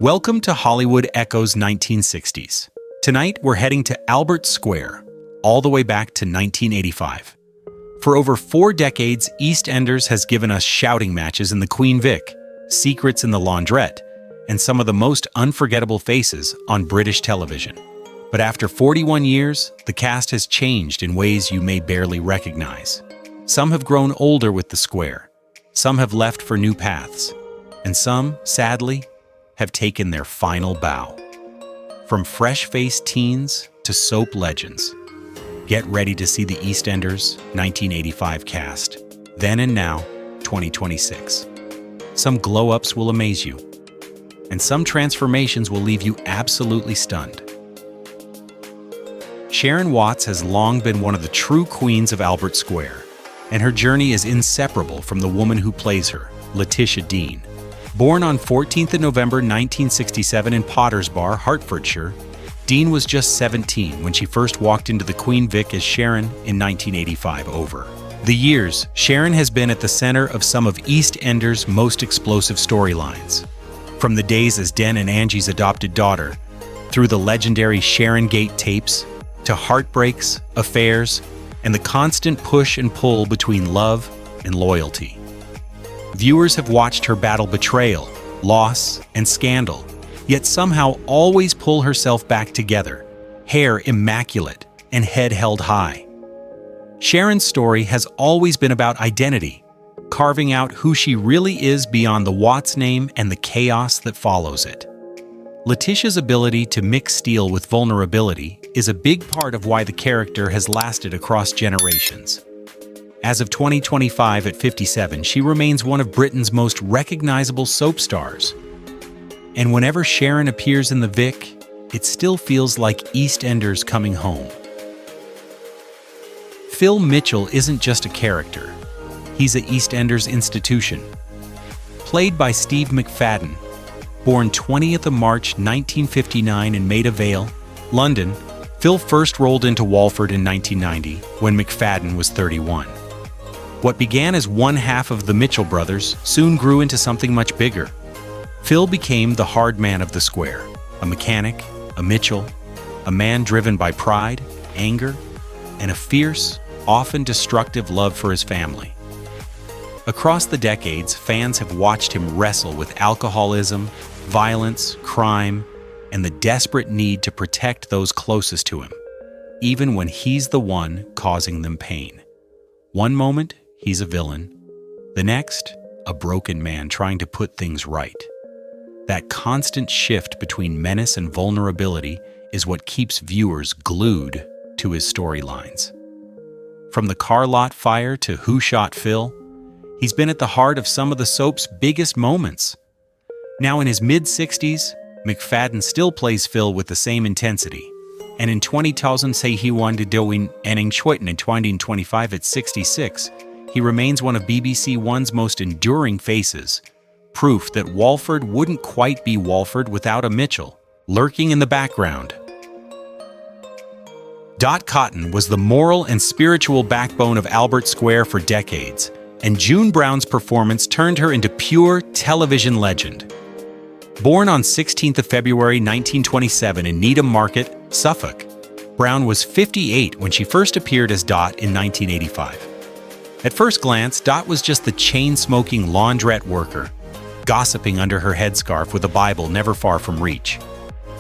Welcome to Hollywood Echoes 1960s. Tonight, we're heading to Albert Square, all the way back to 1985. For over 4 decades, EastEnders has given us shouting matches in the Queen Vic, secrets in the laundrette, and some of the most unforgettable faces on British television. But after 41 years, the cast has changed in ways you may barely recognize. Some have grown older with the square, some have left for new paths, and some, sadly, have taken their final bow. From fresh-faced teens to soap legends, get ready to see the EastEnders 1985 cast, then and now, 2026. Some glow-ups will amaze you, and some transformations will leave you absolutely stunned. Sharon Watts has long been one of the true queens of Albert Square, and her journey is inseparable from the woman who plays her, Letitia Dean. Born on 14th of November 1967 in Potters Bar, Hertfordshire, Dean was just 17 when she first walked into the Queen Vic as Sharon in 1985. Over the years, Sharon has been at the center of some of EastEnders' most explosive storylines. From the days as Den and Angie's adopted daughter, through the legendary Sharon Gate tapes, to heartbreaks, affairs, and the constant push and pull between love and loyalty. Viewers have watched her battle betrayal, loss, and scandal, yet somehow always pull herself back together, hair immaculate and head held high. Sharon's story has always been about identity, carving out who she really is beyond the Watts name and the chaos that follows it. Letitia's ability to mix steel with vulnerability is a big part of why the character has lasted across generations. As of 2025 at 57, she remains one of Britain's most recognizable soap stars. And whenever Sharon appears in the Vic, it still feels like EastEnders coming home. Phil Mitchell isn't just a character. He's a EastEnders institution. Played by Steve McFadden, born 20th of March 1959 in Maida Vale, London, Phil first rolled into Walford in 1990 when McFadden was 31. What began as one half of the Mitchell brothers soon grew into something much bigger. Phil became the hard man of the square, a mechanic, a Mitchell, a man driven by pride, anger, and a fierce, often destructive love for his family. Across the decades, fans have watched him wrestle with alcoholism, violence, crime, and the desperate need to protect those closest to him, even when he's the one causing them pain. One moment, he's a villain. The next, a broken man trying to put things right. That constant shift between menace and vulnerability is what keeps viewers glued to his storylines. From the car lot fire to Who Shot Phil, he's been at the heart of some of the soap's biggest moments. Now in his mid-60s, McFadden still plays Phil with the same intensity. And in 2000 say he wanted doing en Schwitten in 2025 at 66, he remains one of BBC One's most enduring faces, proof that Walford wouldn't quite be Walford without a Mitchell lurking in the background. Dot Cotton was the moral and spiritual backbone of Albert Square for decades, and June Brown's performance turned her into pure television legend. Born on 16th of February 1927 in Needham Market, Suffolk, Brown was 58 when she first appeared as Dot in 1985. At first glance, Dot was just the chain-smoking laundrette worker, gossiping under her headscarf with a Bible never far from reach.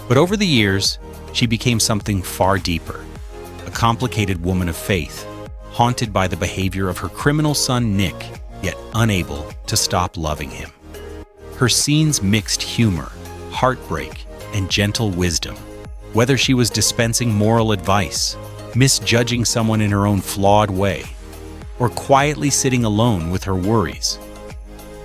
But over the years, she became something far deeper, a complicated woman of faith, haunted by the behavior of her criminal son Nick, yet unable to stop loving him. Her scenes mixed humor, heartbreak, and gentle wisdom. Whether she was dispensing moral advice, misjudging someone in her own flawed way, or quietly sitting alone with her worries.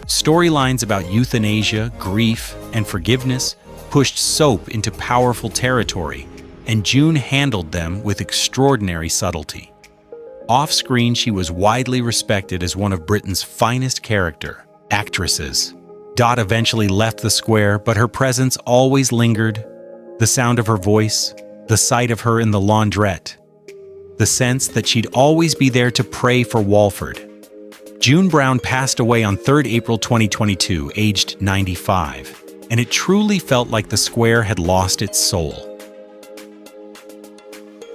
Storylines about euthanasia, grief, and forgiveness pushed soap into powerful territory, and June handled them with extraordinary subtlety. Off-screen, she was widely respected as one of Britain's finest actresses. Dot eventually left the square, but her presence always lingered. The sound of her voice, the sight of her in the laundrette, the sense that she'd always be there to pray for Walford. June Brown passed away on 3rd April 2022, aged 95, and it truly felt like the square had lost its soul.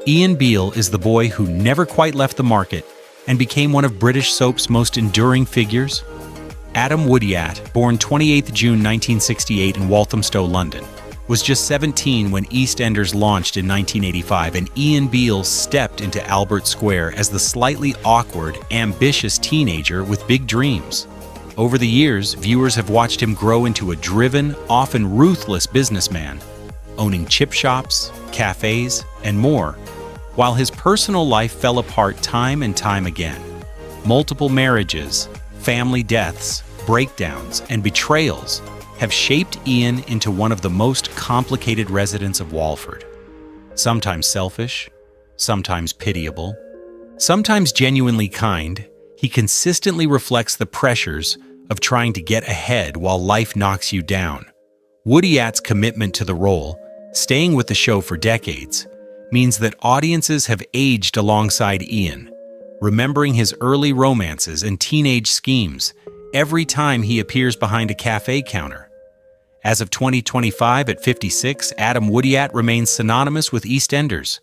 Ian Beale is the boy who never quite left the market and became one of British soap's most enduring figures. Adam Woodyat, born 28 June 1968 in Walthamstow, London, was just 17 when EastEnders launched in 1985, and Ian Beale stepped into Albert Square as the slightly awkward, ambitious teenager with big dreams. Over the years, viewers have watched him grow into a driven, often ruthless businessman, owning chip shops, cafes, and more, while his personal life fell apart time and time again. Multiple marriages, family deaths, breakdowns, and betrayals have shaped Ian into one of the most complicated residents of Walford. Sometimes selfish, sometimes pitiable, sometimes genuinely kind, he consistently reflects the pressures of trying to get ahead while life knocks you down. Woodyat's commitment to the role, staying with the show for decades, means that audiences have aged alongside Ian, remembering his early romances and teenage schemes every time he appears behind a cafe counter. As of 2025 at 56, Adam Woodyat remains synonymous with EastEnders.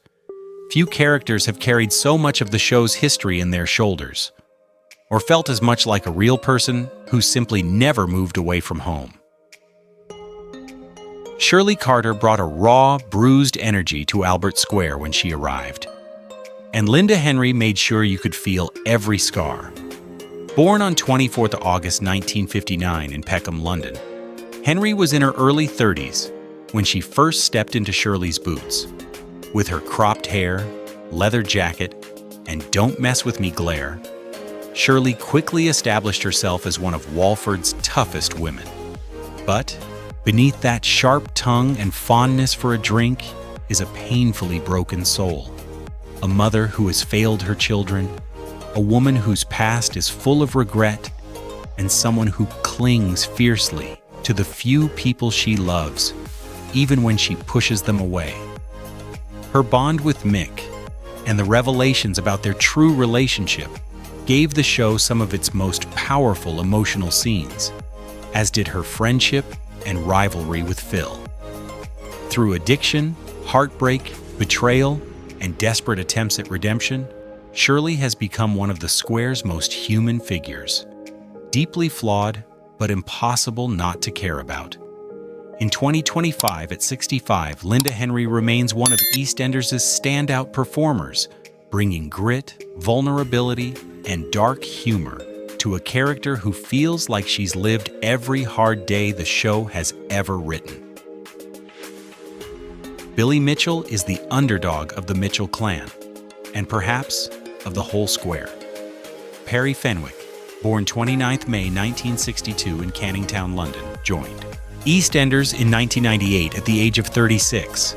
Few characters have carried so much of the show's history in their shoulders, or felt as much like a real person who simply never moved away from home. Shirley Carter brought a raw, bruised energy to Albert Square when she arrived, and Linda Henry made sure you could feel every scar. Born on 24 August 1959 in Peckham, London, Henry was in her early 30s when she first stepped into Shirley's boots. With her cropped hair, leather jacket, and "don't mess with me" glare, Shirley quickly established herself as one of Walford's toughest women. But beneath that sharp tongue and fondness for a drink is a painfully broken soul. A mother who has failed her children, a woman whose past is full of regret, and someone who clings fiercely to the few people she loves, even when she pushes them away. Her bond with Mick and the revelations about their true relationship gave the show some of its most powerful emotional scenes, as did her friendship and rivalry with Phil. Through addiction, heartbreak, betrayal, and desperate attempts at redemption, Shirley has become one of the square's most human figures, deeply flawed but impossible not to care about. In 2025 at 65, Linda Henry remains one of EastEnders' standout performers, bringing grit, vulnerability, and dark humor to a character who feels like she's lived every hard day the show has ever written. Billy Mitchell is the underdog of the Mitchell clan, and perhaps of the whole square. Perry Fenwick, born 29 May 1962 in Canning Town, London, joined EastEnders in 1998 at the age of 36,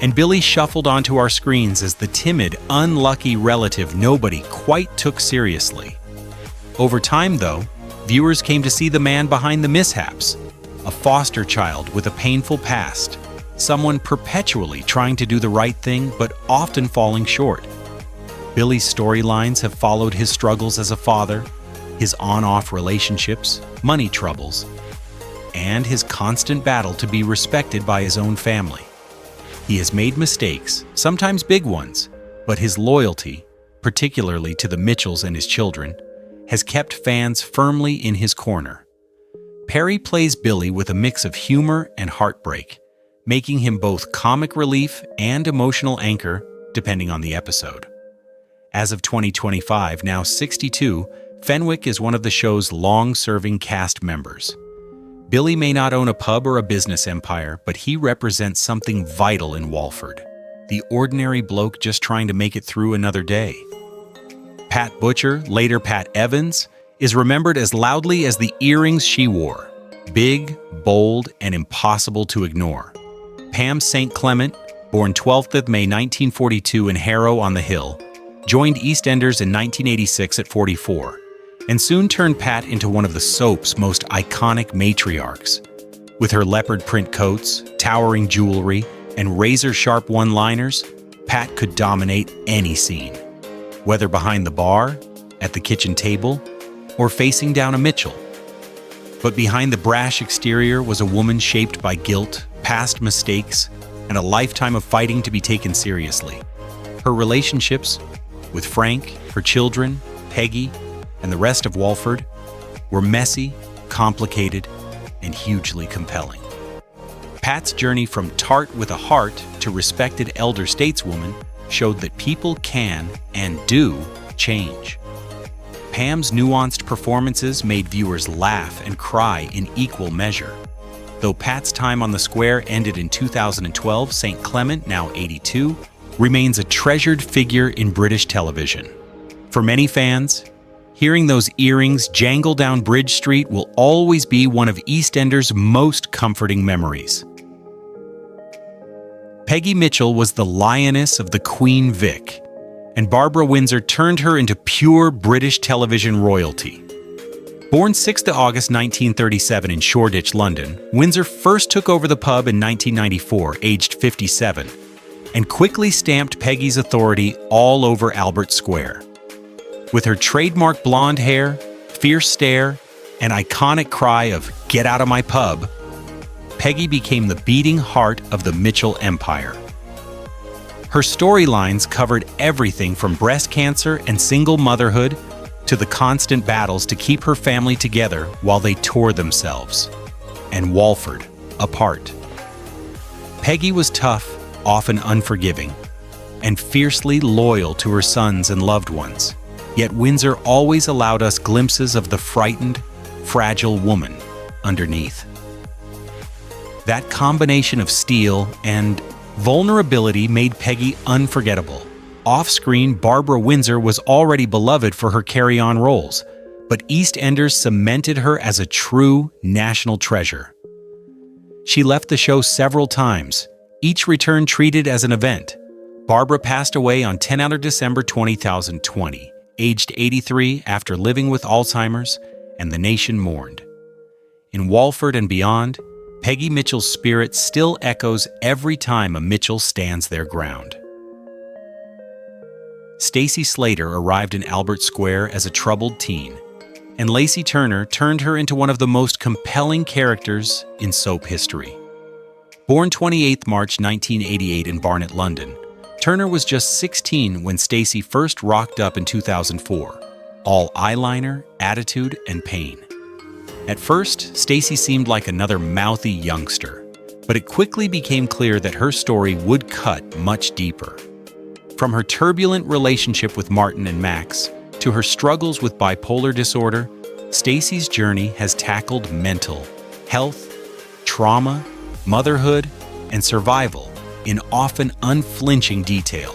and Billy shuffled onto our screens as the timid, unlucky relative nobody quite took seriously. Over time, though, viewers came to see the man behind the mishaps, a foster child with a painful past, someone perpetually trying to do the right thing but often falling short. Billy's storylines have followed his struggles as a father, his on-off relationships, money troubles, and his constant battle to be respected by his own family. He has made mistakes, sometimes big ones, but his loyalty, particularly to the Mitchells and his children, has kept fans firmly in his corner. Perry plays Billy with a mix of humor and heartbreak, making him both comic relief and emotional anchor, depending on the episode. As of 2025, now 62, Fenwick is one of the show's long-serving cast members. Billy may not own a pub or a business empire, but he represents something vital in Walford, the ordinary bloke just trying to make it through another day. Pat Butcher, later Pat Evans, is remembered as loudly as the earrings she wore, big, bold, and impossible to ignore. Pam St. Clement, born 12th of May 1942 in Harrow on the Hill, joined EastEnders in 1986 at 44, and soon turned Pat into one of the soap's most iconic matriarchs. With her leopard print coats, towering jewelry, and razor-sharp one-liners, Pat could dominate any scene. Whether behind the bar, at the kitchen table, or facing down a Mitchell. But behind the brash exterior was a woman shaped by guilt, past mistakes, and a lifetime of fighting to be taken seriously. Her relationships with Frank, her children, Peggy, and the rest of Walford were messy, complicated, and hugely compelling. Pat's journey from tart with a heart to respected elder stateswoman showed that people can and do change. Pam's nuanced performances made viewers laugh and cry in equal measure. Though Pat's time on the square ended in 2012, St. Clement, now 82, remains a treasured figure in British television. For many fans, hearing those earrings jangle down Bridge Street will always be one of EastEnders' most comforting memories. Peggy Mitchell was the lioness of the Queen Vic, and Barbara Windsor turned her into pure British television royalty. Born 6 August 1937 in Shoreditch, London, Windsor first took over the pub in 1994, aged 57, and quickly stamped Peggy's authority all over Albert Square. With her trademark blonde hair, fierce stare, and iconic cry of "Get out of my pub," Peggy became the beating heart of the Mitchell Empire. Her storylines covered everything from breast cancer and single motherhood to the constant battles to keep her family together while they tore themselves and Walford apart. Peggy was tough, often unforgiving, and fiercely loyal to her sons and loved ones. Yet Windsor always allowed us glimpses of the frightened, fragile woman underneath. That combination of steel and vulnerability made Peggy unforgettable. Off-screen, Barbara Windsor was already beloved for her carry-on roles, but EastEnders cemented her as a true national treasure. She left the show several times, each return treated as an event. Barbara passed away on 10 December 2020, aged 83 after living with Alzheimer's, and the nation mourned. In Walford and beyond, Peggy Mitchell's spirit still echoes every time a Mitchell stands their ground. Stacey Slater arrived in Albert Square as a troubled teen, and Lacey Turner turned her into one of the most compelling characters in soap history. Born 28 March 1988 in Barnet, London, Turner was just 16 when Stacey first rocked up in 2004, all eyeliner, attitude, and pain. At first, Stacey seemed like another mouthy youngster, but it quickly became clear that her story would cut much deeper. From her turbulent relationship with Martin and Max to her struggles with bipolar disorder, Stacey's journey has tackled mental health, trauma, motherhood, and survival in often unflinching detail.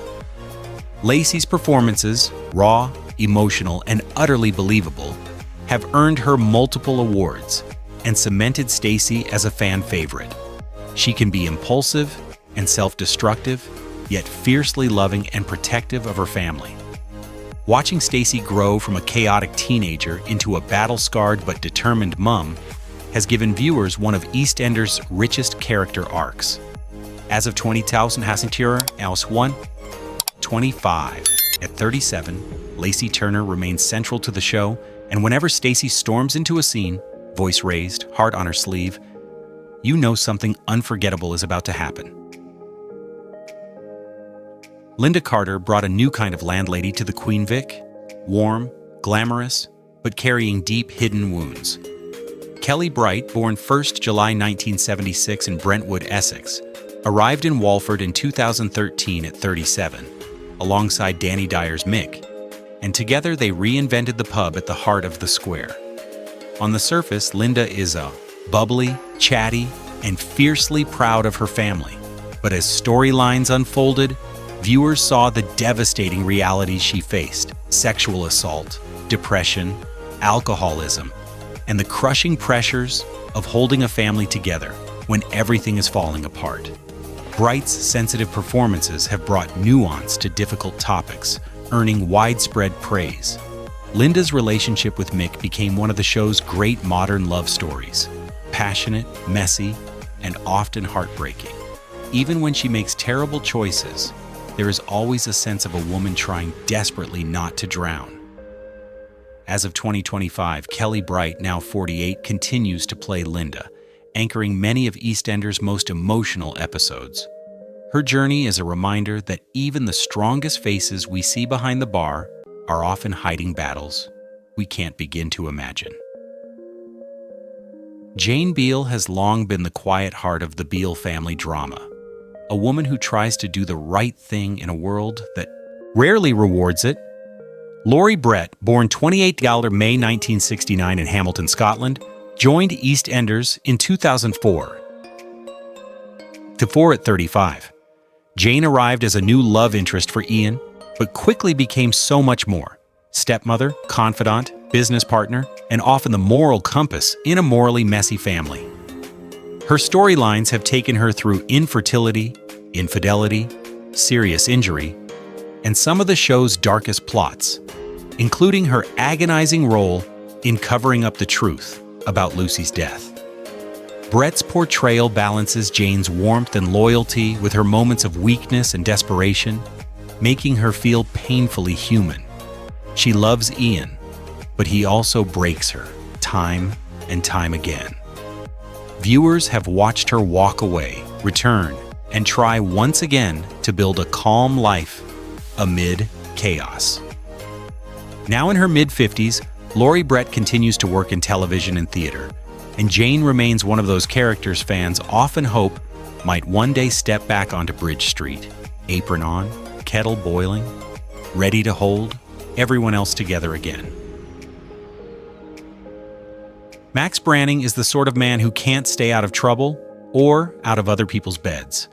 Lacey's performances, raw, emotional, and utterly believable, have earned her multiple awards and cemented Stacey as a fan favorite. She can be impulsive and self-destructive, yet fiercely loving and protective of her family. Watching Stacey grow from a chaotic teenager into a battle-scarred but determined mom has given viewers one of EastEnders' richest character arcs. As of 20,000 Hasenturer aus 1:25. At 37, Lacey Turner remains central to the show, and whenever Stacey storms into a scene, voice raised, heart on her sleeve, you know something unforgettable is about to happen. Linda Carter brought a new kind of landlady to the Queen Vic, warm, glamorous, but carrying deep hidden wounds. Kelly Bright, born 1st July 1976 in Brentwood, Essex, arrived in Walford in 2013 at 37, alongside Danny Dyer's Mick, and together they reinvented the pub at the heart of the square. On the surface, Linda is a bubbly, chatty, and fiercely proud of her family, but as storylines unfolded, viewers saw the devastating realities she faced: sexual assault, depression, alcoholism, and the crushing pressures of holding a family together when everything is falling apart. Bright's sensitive performances have brought nuance to difficult topics, earning widespread praise. Linda's relationship with Mick became one of the show's great modern love stories, passionate, messy, and often heartbreaking. Even when she makes terrible choices, there is always a sense of a woman trying desperately not to drown. As of 2025, Kelly Bright, now 48, continues to play Linda, anchoring many of EastEnders' most emotional episodes. Her journey is a reminder that even the strongest faces we see behind the bar are often hiding battles we can't begin to imagine. Jane Beale has long been the quiet heart of the Beale family drama, a woman who tries to do the right thing in a world that rarely rewards it. Laurie Brett, born 28 May 1969 in Hamilton, Scotland, joined EastEnders in 2004. To 4 at 35. Jane arrived as a new love interest for Ian, but quickly became so much more. Stepmother, confidant, business partner, and often the moral compass in a morally messy family. Her storylines have taken her through infertility, infidelity, serious injury, and some of the show's darkest plots, including her agonizing role in covering up the truth about Lucy's death. Brett's portrayal balances Jane's warmth and loyalty with her moments of weakness and desperation, making her feel painfully human. She loves Ian, but he also breaks her, time and time again. Viewers have watched her walk away, return, and try once again to build a calm life amid chaos. Now in her mid-50s, Laurie Brett continues to work in television and theater, and Jane remains one of those characters fans often hope might one day step back onto Bridge Street, apron on, kettle boiling, ready to hold everyone else together again. Max Branning is the sort of man who can't stay out of trouble or out of other people's beds.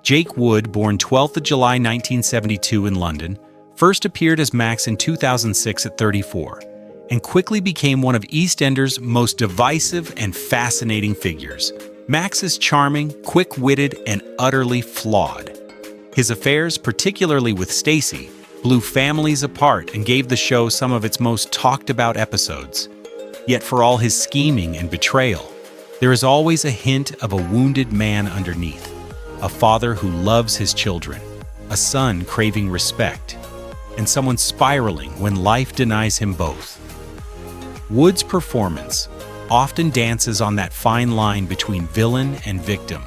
Jake Wood, born 12th of July 1972 in London, first appeared as Max in 2006 at 34, and quickly became one of EastEnders' most divisive and fascinating figures. Max is charming, quick-witted, and utterly flawed. His affairs, particularly with Stacy, blew families apart and gave the show some of its most talked-about episodes. Yet for all his scheming and betrayal, there is always a hint of a wounded man underneath, a father who loves his children, a son craving respect, and someone spiraling when life denies him both. Wood's performance often dances on that fine line between villain and victim,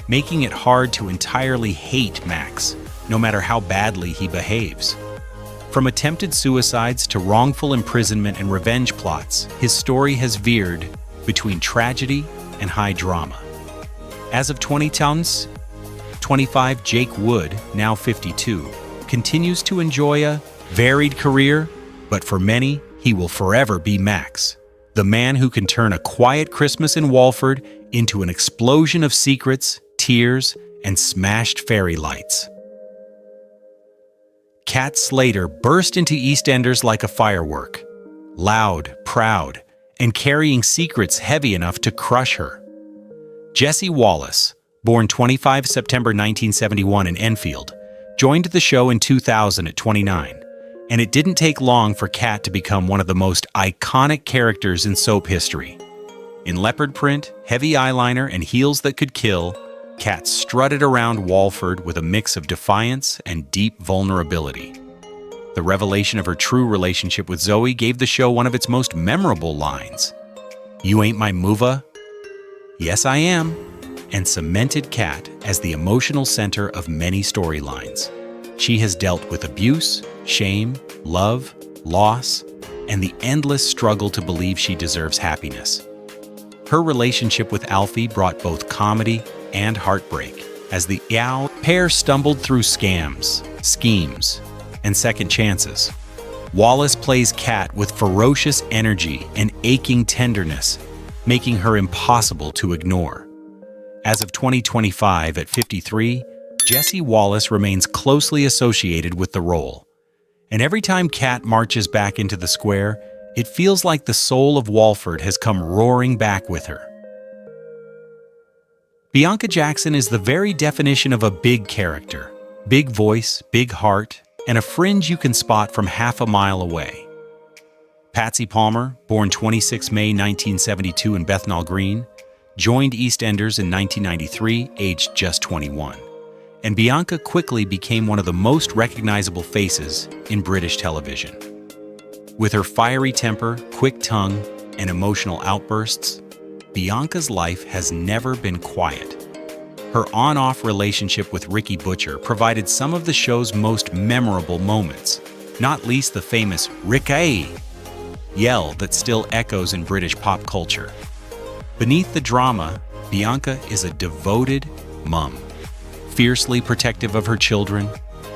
making it hard to entirely hate Max, no matter how badly he behaves. From attempted suicides to wrongful imprisonment and revenge plots, his story has veered between tragedy and high drama. As of 2025, Jake Wood, now 52, continues to enjoy a varied career, but for many, he will forever be Max, the man who can turn a quiet Christmas in Walford into an explosion of secrets, tears, and smashed fairy lights. Kat Slater burst into EastEnders like a firework, loud, proud, and carrying secrets heavy enough to crush her. Jesse Wallace, born 25 September 1971 in Enfield, joined the show in 2000 at 29. And it didn't take long for Kat to become one of the most iconic characters in soap history. In leopard print, heavy eyeliner, and heels that could kill, Kat strutted around Walford with a mix of defiance and deep vulnerability. The revelation of her true relationship with Zoe gave the show one of its most memorable lines. "You ain't my moova?" "Yes, I am," and cemented Kat as the emotional center of many storylines. She has dealt with abuse, shame, love, loss, and the endless struggle to believe she deserves happiness. Her relationship with Alfie brought both comedy and heartbreak, as the pair stumbled through scams, schemes, and second chances. Wallace plays Kat with ferocious energy and aching tenderness, making her impossible to ignore. As of 2025 at 53, Jesse Wallace remains closely associated with the role. And every time Kat marches back into the square, it feels like the soul of Walford has come roaring back with her. Bianca Jackson is the very definition of a big character. Big voice, big heart, and a fringe you can spot from half a mile away. Patsy Palmer, born 26 May 1972 in Bethnal Green, joined EastEnders in 1993, aged just 21. And Bianca quickly became one of the most recognizable faces in British television. With her fiery temper, quick tongue, and emotional outbursts, Bianca's life has never been quiet. Her on-off relationship with Ricky Butcher provided some of the show's most memorable moments, not least the famous "Ricky" yell that still echoes in British pop culture. Beneath the drama, Bianca is a devoted mom, fiercely protective of her children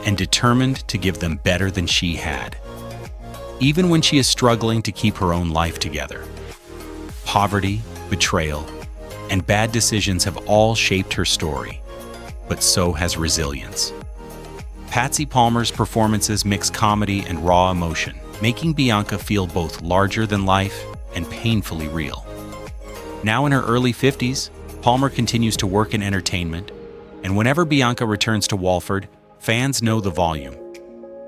and determined to give them better than she had, even when she is struggling to keep her own life together. Poverty, betrayal, and bad decisions have all shaped her story, but so has resilience. Patsy Palmer's performances mix comedy and raw emotion, making Bianca feel both larger than life and painfully real. Now in her early 50s, Palmer continues to work in entertainment, and whenever Bianca returns to Walford, fans know the volume,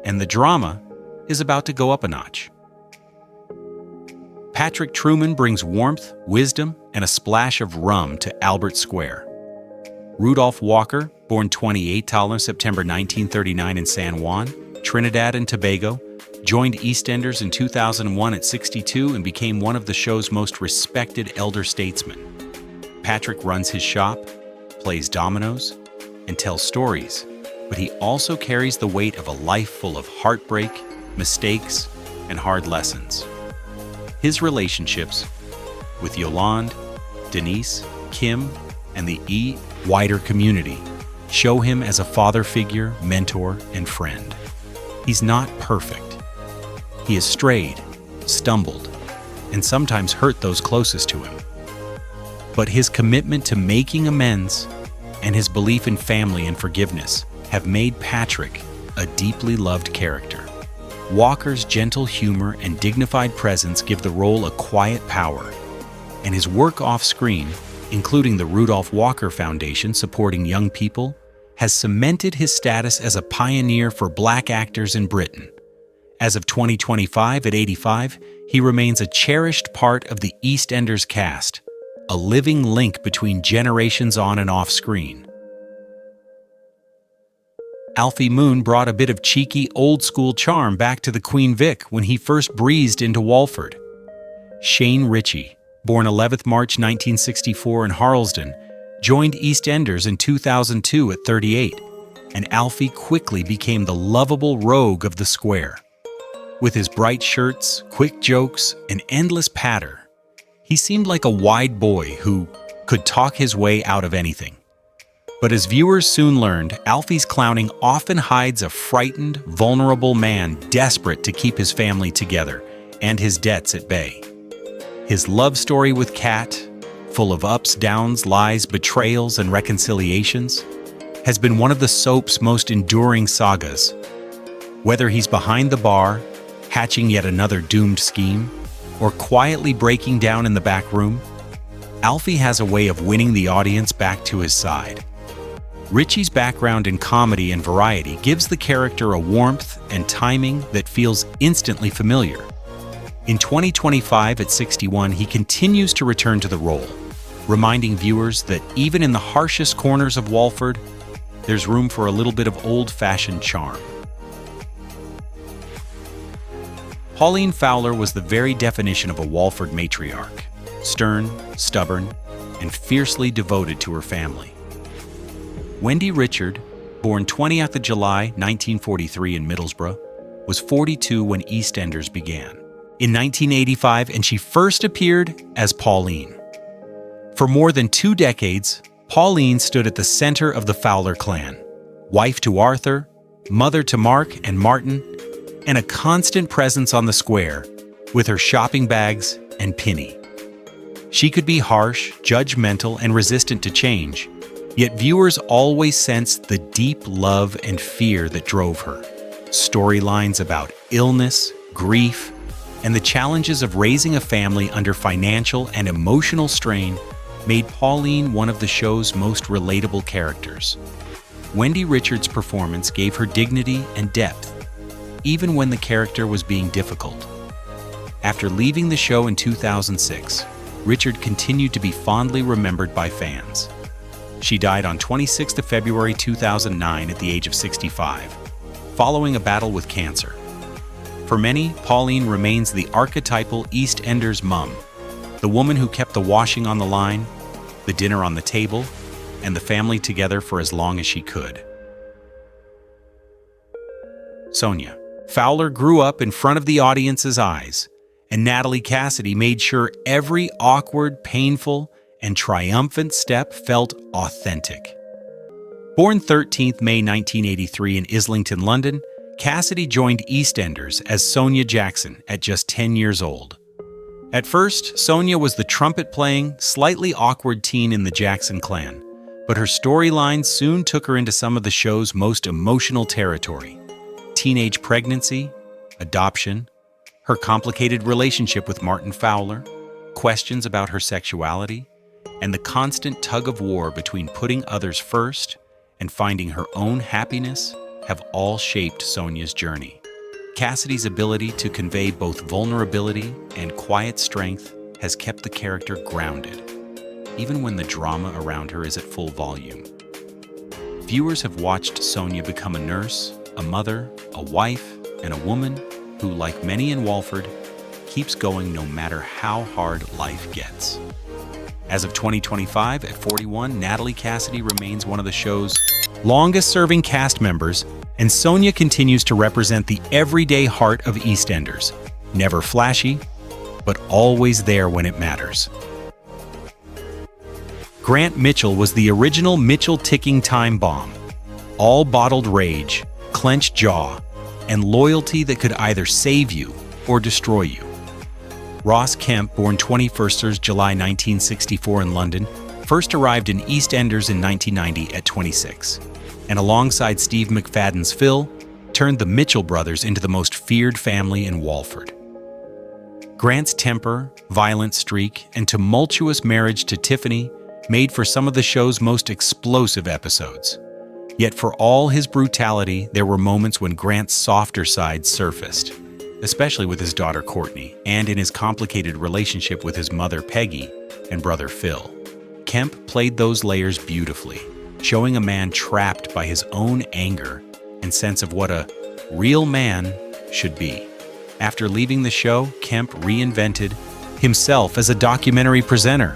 and the drama is about to go up a notch. Patrick Truman brings warmth, wisdom, and a splash of rum to Albert Square. Rudolph Walker, born 28 September 1939 in San Juan, Trinidad and Tobago, joined EastEnders in 2001 at 62 and became one of the show's most respected elder statesmen. Patrick runs his shop, plays dominoes, and tells stories, but he also carries the weight of a life full of heartbreak, mistakes, and hard lessons. His relationships with Yolande, Denise, Kim, and the wider community show him as a father figure, mentor, and friend. He's not perfect. He has strayed, stumbled, and sometimes hurt those closest to him. But his commitment to making amends and his belief in family and forgiveness have made Patrick a deeply loved character. Walker's gentle humor and dignified presence give the role a quiet power, and his work off-screen, including the Rudolph Walker Foundation supporting young people, has cemented his status as a pioneer for Black actors in Britain. As of 2025 at 85, he remains a cherished part of the EastEnders cast, a living link between generations on and off screen. Alfie Moon brought a bit of cheeky, old-school charm back to the Queen Vic when he first breezed into Walford. Shane Ritchie, born 11th March 1964 in Harlesden, joined EastEnders in 2002 at 38, and Alfie quickly became the lovable rogue of the square. With his bright shirts, quick jokes, and endless patter, he seemed like a wide boy who could talk his way out of anything. But as viewers soon learned, Alfie's clowning often hides a frightened, vulnerable man desperate to keep his family together and his debts at bay. His love story with Kat, full of ups, downs, lies, betrayals, and reconciliations, has been one of the soap's most enduring sagas. Whether he's behind the bar, hatching yet another doomed scheme, or quietly breaking down in the back room, Alfie has a way of winning the audience back to his side. Ritchie's background in comedy and variety gives the character a warmth and timing that feels instantly familiar. In 2025 at 61, he continues to return to the role, reminding viewers that even in the harshest corners of Walford, there's room for a little bit of old-fashioned charm. Pauline Fowler was the very definition of a Walford matriarch, stern, stubborn, and fiercely devoted to her family. Wendy Richard, born 20th of July 1943 in Middlesbrough, was 42 when EastEnders began. In 1985, and she first appeared as Pauline. For more than 2 decades, Pauline stood at the center of the Fowler clan, wife to Arthur, mother to Mark and Martin, and a constant presence on the square with her shopping bags and Pinny. She could be harsh, judgmental, and resistant to change, yet viewers always sensed the deep love and fear that drove her. Storylines about illness, grief, and the challenges of raising a family under financial and emotional strain made Pauline one of the show's most relatable characters. Wendy Richards' performance gave her dignity and depth, even when the character was being difficult. After leaving the show in 2006, Richard continued to be fondly remembered by fans. She died on 26th of February 2009 at the age of 65, following a battle with cancer. For many, Pauline remains the archetypal EastEnders mom, the woman who kept the washing on the line, the dinner on the table, and the family together for as long as she could. Sonia. Fowler grew up in front of the audience's eyes, and Natalie Cassidy made sure every awkward, painful, and triumphant step felt authentic. Born 13th May 1983 in Islington, London, Cassidy joined EastEnders as Sonia Jackson at just 10 years old. At first, Sonia was the trumpet-playing, slightly awkward teen in the Jackson clan, but her storyline soon took her into some of the show's most emotional territory: teenage pregnancy, adoption, her complicated relationship with Martin Fowler, questions about her sexuality, and the constant tug-of-war between putting others first and finding her own happiness have all shaped Sonia's journey. Cassidy's ability to convey both vulnerability and quiet strength has kept the character grounded, even when the drama around her is at full volume. Viewers have watched Sonia become a nurse, a mother, a wife, and a woman who, like many in Walford, keeps going no matter how hard life gets. As of 2025, at 41, Natalie Cassidy remains one of the show's longest-serving cast members, and Sonia continues to represent the everyday heart of EastEnders, never flashy, but always there when it matters. Grant Mitchell was the original Mitchell ticking time bomb. All bottled rage, clenched jaw, and loyalty that could either save you or destroy you. Ross Kemp, born 21st July 1964 in London, first arrived in EastEnders in 1990 at 26, and alongside Steve McFadden's Phil, turned the Mitchell brothers into the most feared family in Walford. Grant's temper, violent streak, and tumultuous marriage to Tiffany made for some of the show's most explosive episodes. Yet for all his brutality, there were moments when Grant's softer side surfaced, especially with his daughter Courtney, and in his complicated relationship with his mother Peggy and brother Phil. Kemp played those layers beautifully, showing a man trapped by his own anger and sense of what a real man should be. After leaving the show, Kemp reinvented himself as a documentary presenter,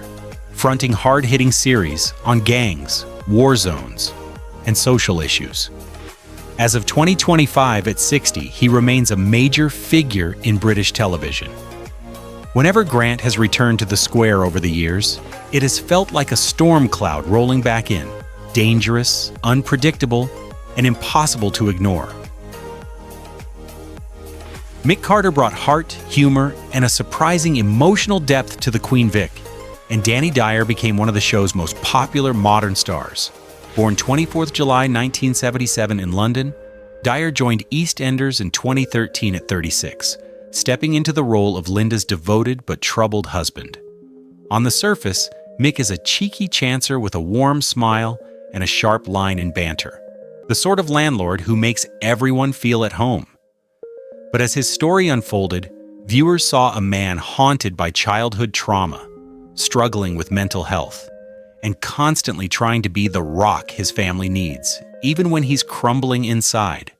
fronting hard-hitting series on gangs, war zones, and social issues. As of 2025, at 60, he remains a major figure in British television. Whenever Grant has returned to the square over the years, it has felt like a storm cloud rolling back in, dangerous, unpredictable, and impossible to ignore. Mick Carter brought heart, humor, and a surprising emotional depth to the Queen Vic, and Danny Dyer became one of the show's most popular modern stars. Born 24th July 1977 in London, Dyer joined EastEnders in 2013 at 36, stepping into the role of Linda's devoted but troubled husband. On the surface, Mick is a cheeky chancer with a warm smile and a sharp line in banter, the sort of landlord who makes everyone feel at home. But as his story unfolded, viewers saw a man haunted by childhood trauma, struggling with mental health, and constantly trying to be the rock his family needs, even when he's crumbling inside.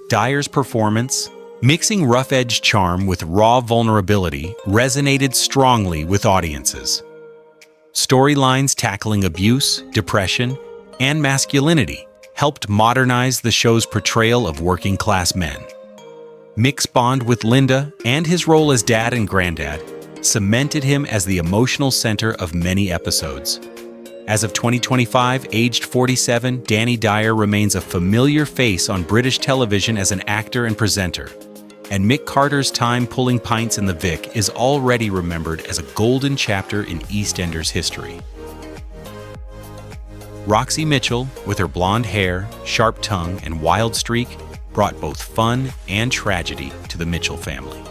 Dyer's performance, mixing rough-edged charm with raw vulnerability, resonated strongly with audiences. Storylines tackling abuse, depression, and masculinity helped modernize the show's portrayal of working-class men. Mick's bond with Linda and his role as dad and granddad cemented him as the emotional center of many episodes. As of 2025, aged 47, Danny Dyer remains a familiar face on British television as an actor and presenter, and Mick Carter's time pulling pints in the Vic is already remembered as a golden chapter in EastEnders history. Roxy Mitchell, with her blonde hair, sharp tongue, and wild streak, brought both fun and tragedy to the Mitchell family.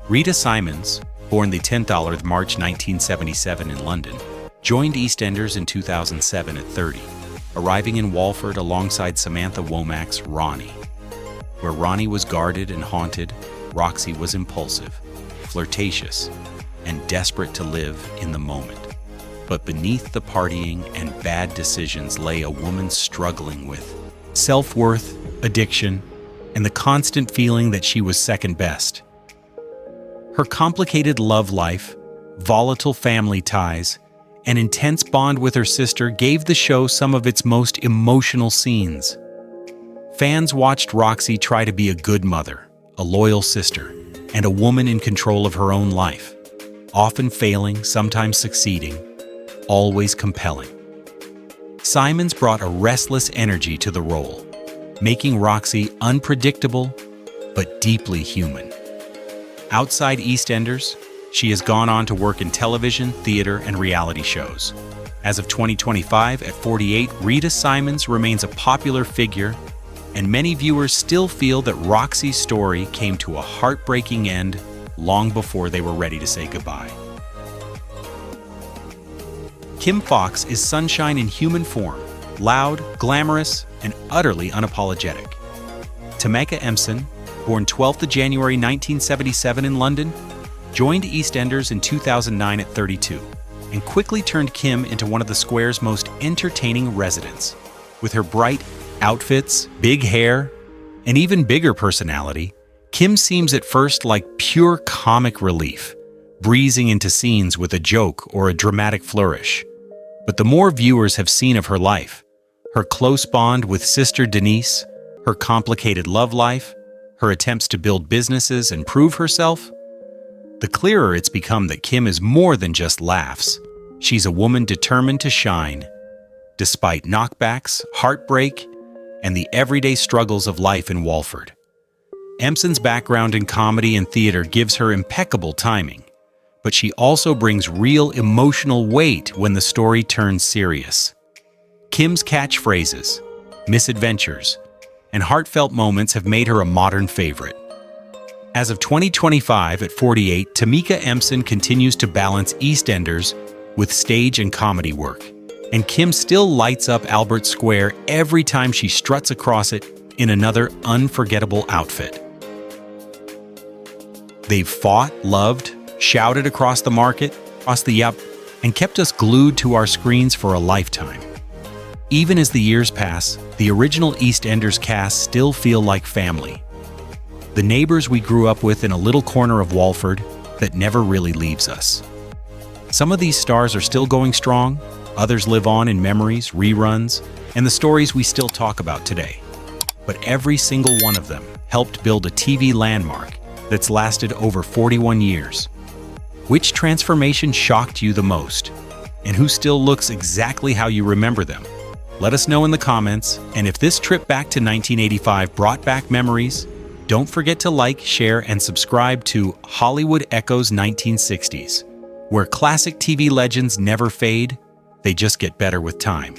Rita Simons, born the 10th of March 1977 in London, joined EastEnders in 2007 at 30, arriving in Walford alongside Samantha Womack's Ronnie. Where Ronnie was guarded and haunted, Roxy was impulsive, flirtatious, and desperate to live in the moment. But beneath the partying and bad decisions lay a woman struggling with self-worth, addiction, and the constant feeling that she was second best. Her complicated love life, volatile family ties, and intense bond with her sister gave the show some of its most emotional scenes. Fans watched Roxy try to be a good mother, a loyal sister, and a woman in control of her own life, often failing, sometimes succeeding, always compelling. Simons brought a restless energy to the role, making Roxy unpredictable but deeply human. Outside EastEnders, she has gone on to work in television, theater, and reality shows. As of 2025, at 48, Rita Simons remains a popular figure, and many viewers still feel that Roxy's story came to a heartbreaking end long before they were ready to say goodbye. Kim Fox is sunshine in human form, loud, glamorous, and utterly unapologetic. Tameka Empson, born 12th of January 1977 in London, joined EastEnders in 2009 at 32, and quickly turned Kim into one of the square's most entertaining residents. With her bright outfits, big hair, and even bigger personality, Kim seems at first like pure comic relief, breezing into scenes with a joke or a dramatic flourish. But the more viewers have seen of her life, her close bond with sister Denise, her complicated love life, her attempts to build businesses and prove herself, the clearer it's become that Kim is more than just laughs. She's a woman determined to shine, despite knockbacks, heartbreak, and the everyday struggles of life in Walford. Empson's background in comedy and theater gives her impeccable timing, but she also brings real emotional weight when the story turns serious. Kim's catchphrases, misadventures, and heartfelt moments have made her a modern favorite. As of 2025 at 48, Tameka Empson continues to balance EastEnders with stage and comedy work, and Kim still lights up Albert Square every time she struts across it in another unforgettable outfit. They've fought, loved, shouted across the market, across the yup, and kept us glued to our screens for a lifetime. Even as the years pass, the original EastEnders cast still feel like family. The neighbors we grew up with in a little corner of Walford that never really leaves us. Some of these stars are still going strong, others live on in memories, reruns, and the stories we still talk about today. But every single one of them helped build a TV landmark that's lasted over 41 years. Which transformation shocked you the most? And who still looks exactly how you remember them? Let us know in the comments, and if this trip back to 1985 brought back memories, don't forget to like, share, and subscribe to Hollywood Echoes 1960s, where classic TV legends never fade, they just get better with time.